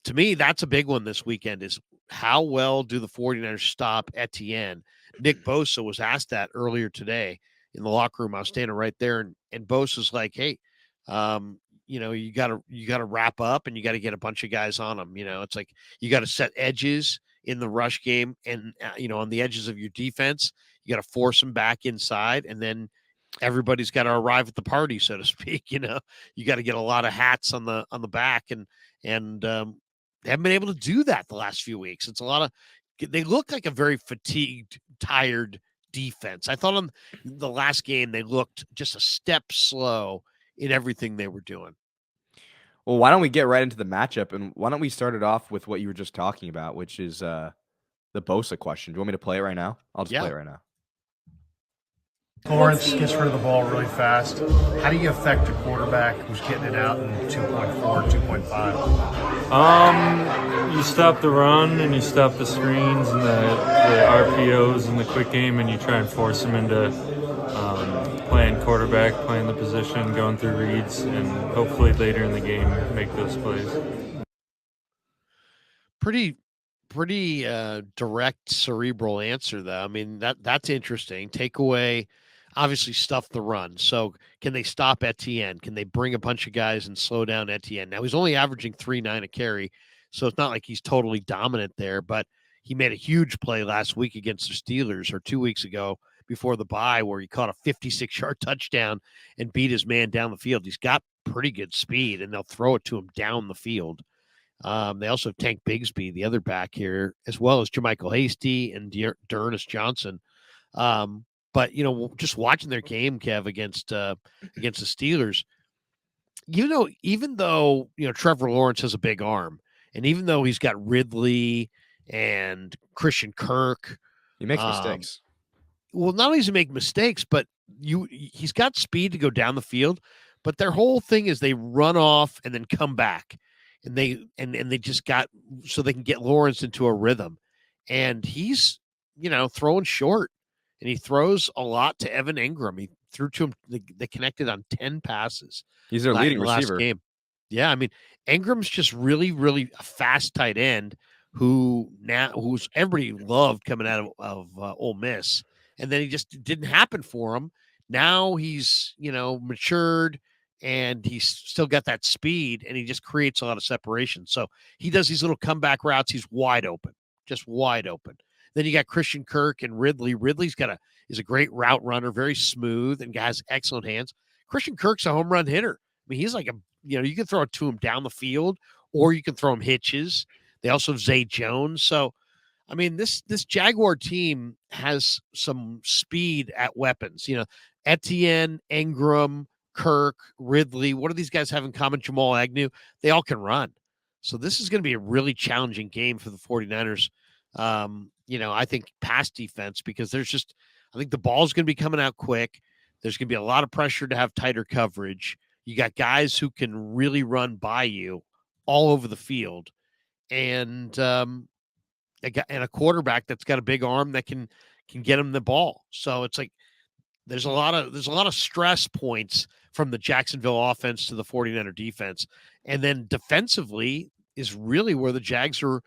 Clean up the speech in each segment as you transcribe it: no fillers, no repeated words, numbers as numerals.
to me, that's a big one this weekend is how well do the 49ers stop Etienne? Nick Bosa was asked that earlier today in the locker room. I was standing right there, and Bosa's like, hey, you gotta wrap up and you got to get a bunch of guys on them. It's like you got to set edges in the rush game and on the edges of your defense. You got to force them back inside, and then everybody's got to arrive at the party, so to speak. You got to get a lot of hats on the back, and they haven't been able to do that the last few weeks. It's a lot of they look like a very fatigued, tired defense. I thought on the last game they looked just a step slow in everything they were doing. Well, why don't we get right into the matchup, and why don't we start it off with what you were just talking about, which is the Bosa question. Do you want me to play it right now? I'll just play it right now. Lawrence gets rid of the ball really fast. How do you affect a quarterback who's getting it out in 2.4, 2.5? You stop the run and you stop the screens and the RPOs and the quick game, and you try and force them into playing quarterback, playing the position, going through reads, and hopefully later in the game make those plays. Pretty direct, cerebral answer, though. I mean, that's interesting. Take away, obviously, stuff the run. So can they stop Etienne? Can they bring a bunch of guys and slow down Etienne? Now, he's only averaging 3.9 a carry, so it's not like he's totally dominant there, but he made a huge play last week against the Steelers, or 2 weeks ago before the bye, where he caught a 56-yard touchdown and beat his man down the field. He's got pretty good speed, and they'll throw it to him down the field. They also have Tank Bigsby, the other back here, as well as Jermichael Hasty and D'Ernest Johnson. But just watching their game, Kev, against the Steelers, even though Trevor Lawrence has a big arm, and even though he's got Ridley and Christian Kirk, he makes mistakes. Well, not only does he make mistakes, but he's got speed to go down the field. But their whole thing is they run off and then come back. And they just got so they can get Lawrence into a rhythm, and he's throwing short, and he throws a lot to Evan Ingram. He threw to him. They connected on 10 passes. He's their leading receiver. Last game. Yeah, I mean Ingram's just really, really a fast tight end who's everybody loved coming out of Ole Miss, and then he just didn't happen for him. Now he's matured. And he's still got that speed, and he just creates a lot of separation. So he does these little comeback routes. He's wide open, just wide open. Then you got Christian Kirk and Ridley. Ridley's is a great route runner, very smooth, and has excellent hands. Christian Kirk's a home run hitter. I mean, he's like you can throw it to him down the field, or you can throw him hitches. They also have Zay Jones. So, I mean, this Jaguar team has some speed at weapons. Etienne, Ingram, Kirk, Ridley, what do these guys have in common? Jamal Agnew, they all can run. So this is going to be a really challenging game for the 49ers. I think pass defense, because I think the ball's going to be coming out quick. There's going to be a lot of pressure to have tighter coverage. You got guys who can really run by you all over the field. And a quarterback that's got a big arm that can get him the ball. So it's like, there's a lot of stress points from the Jacksonville offense to the 49er defense. And then defensively is really where the Jags are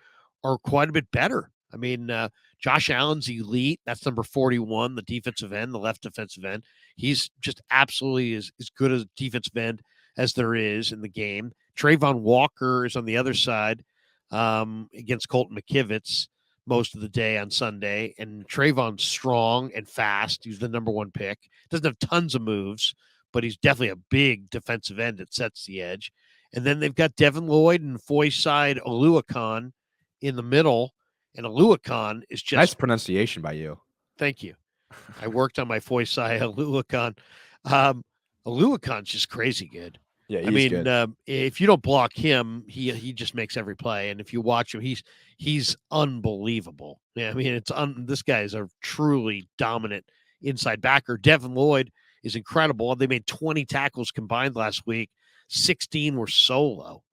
quite a bit better. I mean, Josh Allen's elite. That's number 41, the defensive end, the left defensive end. He's just absolutely as good a defensive end as there is in the game. Trayvon Walker is on the other side against Colton McKivitz most of the day on Sunday. And Trayvon's strong and fast. He's the number 1 pick. Doesn't have tons of moves, but he's definitely a big defensive end that sets the edge. And then they've got Devin Lloyd and Foyside Oluokun in the middle. And Oluokun is just... Nice pronunciation by you. Thank you. I worked on my Foyside Oluokun. Oluokun's just crazy good. Yeah, good. If you don't block him, he just makes every play. And if you watch him, he's unbelievable. Yeah, I mean, this guy is a truly dominant inside backer. Devin Lloyd is incredible. They made 20 tackles combined last week. 16 were solo.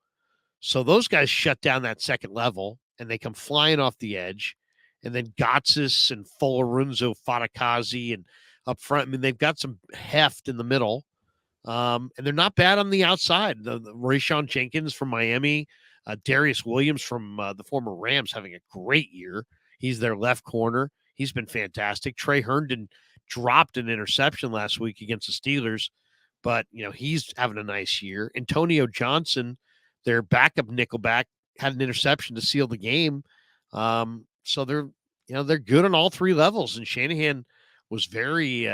So those guys shut down that second level, and they come flying off the edge. And then Gotsis and Folorunso Fadakazi and up front. I mean, they've got some heft in the middle. And they're not bad on the outside. The Rayshawn Jenkins from Miami, Darius Williams from the former Rams having a great year. He's their left corner. He's been fantastic. Trey Herndon dropped an interception last week against the Steelers, but he's having a nice year. Antonio Johnson, their backup nickelback, had an interception to seal the game. So they're good on all three levels. And Shanahan was very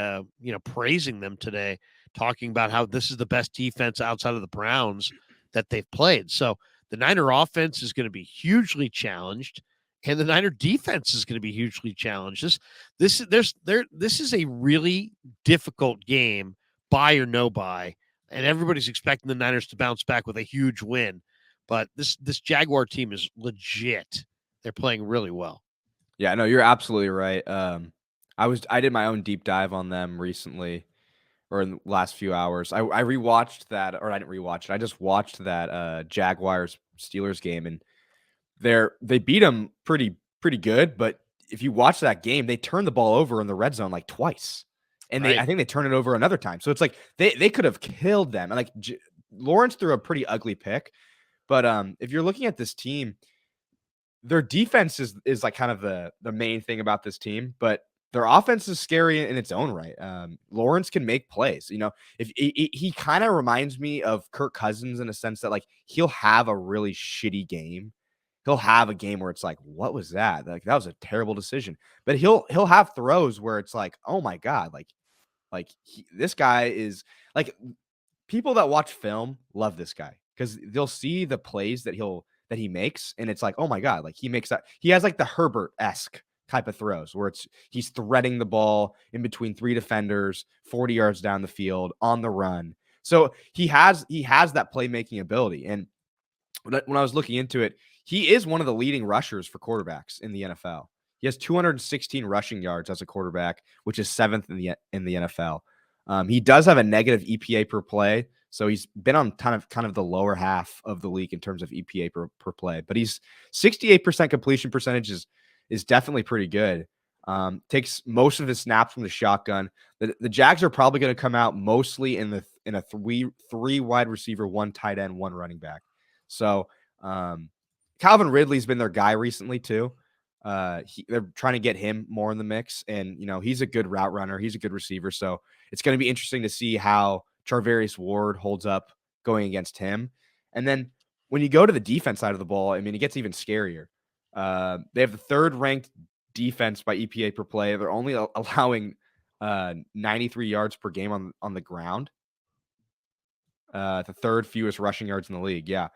praising them today, talking about how this is the best defense outside of the Browns that they've played. So the Niner offense is going to be hugely challenged, and the Niner defense is going to be hugely challenged. This is a really difficult game, buy or no buy, and everybody's expecting the Niners to bounce back with a huge win. But this Jaguar team is legit. They're playing really well. Yeah, no, you're absolutely right. I did my own deep dive on them recently, or in the last few hours. I rewatched that, or I didn't rewatch it. I just watched that Jaguars Steelers game, and they beat them pretty good. But if you watch that game, they turned the ball over in the red zone like twice, and I think they turned it over another time. So it's like they could have killed them. And like Lawrence threw a pretty ugly pick, but if you're looking at this team, their defense is like kind of the main thing about this team, but their offense is scary in its own right. Lawrence can make plays. If he kind of reminds me of Kirk Cousins in a sense that like he'll have a really shitty game. He'll have a game where it's like, what was that? Like that was a terrible decision. But he'll have throws where it's like, oh my god, this guy is like, people that watch film love this guy because they'll see the plays that he makes, and it's like, oh my god, like he makes that. He has like the Herbert-esque type of throws where he's threading the ball in between three defenders, 40 yards down the field on the run. So he has that playmaking ability. And when I was looking into it, he is one of the leading rushers for quarterbacks in the NFL. He has 216 rushing yards as a quarterback, which is 7th in the NFL. He does have a negative EPA per play, so he's been on kind of the lower half of the league in terms of EPA per play. But he's 68% completion percentage is definitely pretty good. Takes most of his snaps from the shotgun. The Jags are probably going to come out mostly in a three wide receiver, one tight end, one running back. So Calvin Ridley's been their guy recently too. They're trying to get him more in the mix, and he's a good route runner. He's a good receiver, so it's going to be interesting to see how Charvarius Ward holds up going against him. And then when you go to the defense side of the ball, I mean, it gets even scarier. They have the 3rd ranked defense by EPA per play. They're only allowing 93 yards per game on the ground. The 3rd fewest rushing yards in the league. Yeah.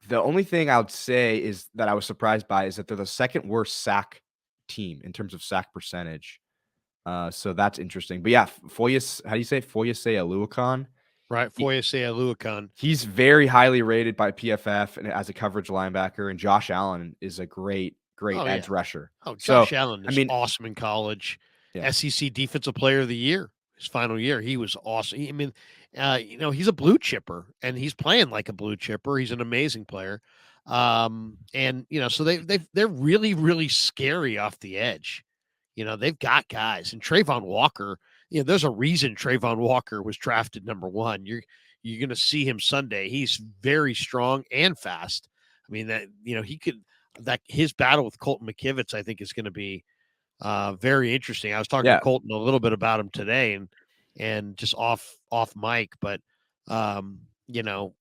The only thing I would say is that I was surprised by is that they're the 2nd worst sack team in terms of sack percentage. So that's interesting. But yeah, Foyes, how do you say it? Foyesé Aluakon? Right, Foyesé Aluakon. He's very highly rated by PFF and as a coverage linebacker, and Josh Allen is a great edge rusher. Oh, Josh Allen is awesome in college. Yeah. SEC Defensive Player of the Year. His final year, he was awesome. He's a blue chipper, and he's playing like a blue chipper. He's an amazing player. So they're really, really scary off the edge. They've got guys, and Trayvon Walker. There's a reason Trayvon Walker was drafted number 1. You're going to see him Sunday. He's very strong and fast. I mean his battle with Colton McKivitz, I think, is going to be very interesting. I was talking to Colton a little bit about him today, and just off mic, but Trayvon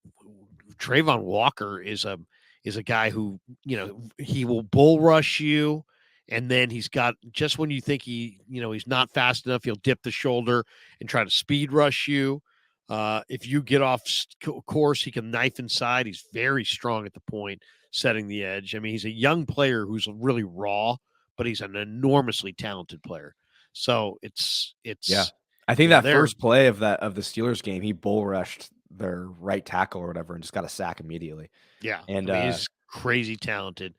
Walker is a guy who he will bull rush you. And then he's got, just when you think he's not fast enough, he'll dip the shoulder and try to speed rush you. If you get off course, he can knife inside. He's very strong at the point, setting the edge. I mean, he's a young player who's really raw, but he's an enormously talented player. So it's I think that first play of the Steelers game, he bull rushed their right tackle or whatever and just got a sack immediately. Yeah, and he's crazy talented.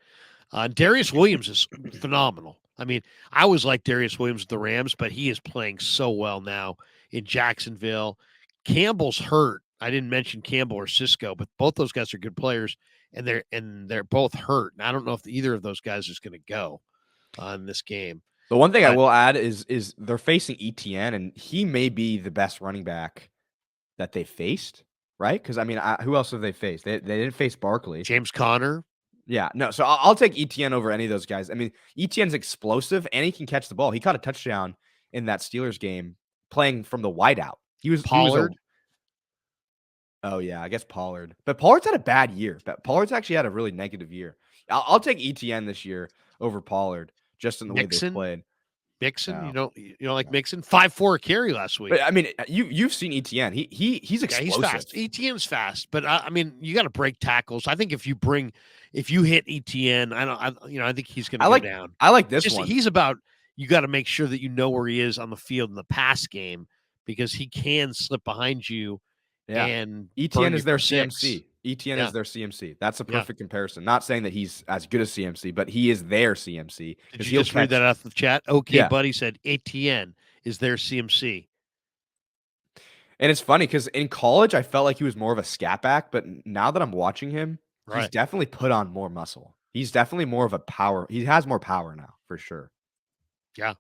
Darius Williams is phenomenal. I mean, I always liked Darius Williams with the Rams, but he is playing so well now in Jacksonville. Campbell's hurt. I didn't mention Campbell or Cisco, but both those guys are good players, and they're both hurt. And I don't know if either of those guys is going to go in this game. The one thing I will add is they're facing ETN, and he may be the best running back that they faced. right? Because I mean, who else have they faced? They didn't face Barkley. James Conner. Yeah, no. So I'll take ETN over any of those guys. I mean, ETN's explosive and he can catch the ball. He caught a touchdown in that Steelers game playing from the wideout. He was Pollard. Oh yeah, I guess Pollard. But Pollard's had a bad year. But Pollard's actually had a really negative year. I'll take ETN this year over Pollard, just in the way they played. Mixon, No. you don't like Mixon? 5.4 carry last week. But I mean, you've seen ETN. He's explosive. He's fast. ETN's fast, but I mean, you got to break tackles. I think if you hit ETN, I think he's going to go down. I like this one. He's about, you got to make sure that you know where he is on the field in the pass game, because he can slip behind you. Yeah. And ETN is their CMC. ETN is their CMC. That's a perfect comparison. Not saying that he's as good as CMC, but he is their CMC. Did you just read that out of the chat? Okay, buddy said ETN is their CMC. And it's funny because in college, I felt like he was more of a scat back, but now that I'm watching him, he's definitely put on more muscle. He's definitely more of a power. He has more power now, for sure. Yeah.